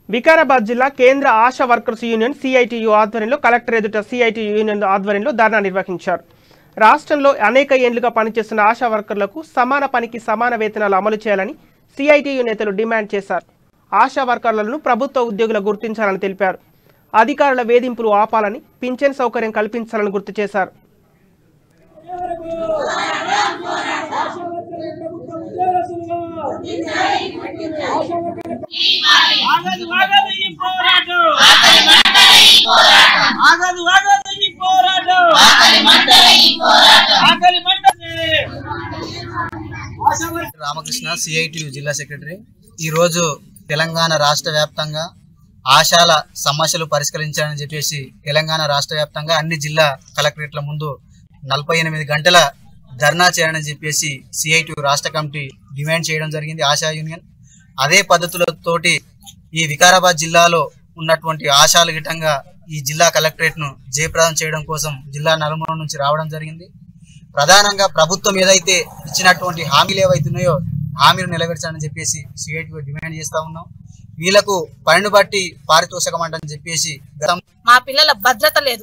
వికారాబాద్ జిల్లా కేంద్ర ASHA workers union CITU ఆధ్వర్యంలో కలెక్టర్ ఎదుట సిఐటియు యూనియన్ ఆధ్వర్యంలో ధర్నా నిర్వహించారు. రాష్ట్రంలో అనేక ఏళ్లుగా పనిచేస్తున్న ఆశా వర్కర్లకు సమాన పనికి సమాన వేతనాలు అమలు చేయాలని సిఐటియు నేతలు డిమాండ్ చేశారు. ఆశా వర్కర్లను ప్రభుత్వ ఉద్యోగులు గుర్తించాలని తెలిపారు. అధికారుల వేధింపులు ఆపాలని, పింఛన్ సౌకర్యం కల్పించాలని గుర్తు చేశారు. రామకృష్ణ సిఐటియు జిల్లా సెక్రటరీ. ఈరోజు తెలంగాణ రాష్ట్ర వ్యాప్తంగా ఆశాల సమస్యలు పరిష్కరించాలని చెప్పేసి తెలంగాణ రాష్ట్ర వ్యాప్తంగా అన్ని జిల్లా కలెక్టరేట్ల ముందు 48 గంటల ధర్నా చేయాలని చెప్పేసి సిఐటియు రాష్ట్ర కమిటీ డిమాండ్ చేయడం జరిగింది. ఆశా యూనియన్ అదే పద్ధతులతోటి ఈ వికారాబాద్ జిల్లాలో ఉన్నటువంటి ఆశాల గిట్టంగా ఈ జిల్లా కలెక్టరేట్ ను జయప్రదం చేయడం కోసం జిల్లా నలుమూల నుంచి రావడం జరిగింది. ప్రధానంగా ప్రభుత్వం ఏదైతే ఇచ్చినటువంటి హామీలు ఏవైతున్నాయో హామీలు నెరవేర్చాలని చెప్పేసి సిఐటియు డిమాండ్ చేస్తా ఉన్నాం. వీళ్లకు పనిని బట్టి పారితోషికం అంటని చెప్పేసి మా పిల్లల భద్రత లేదు.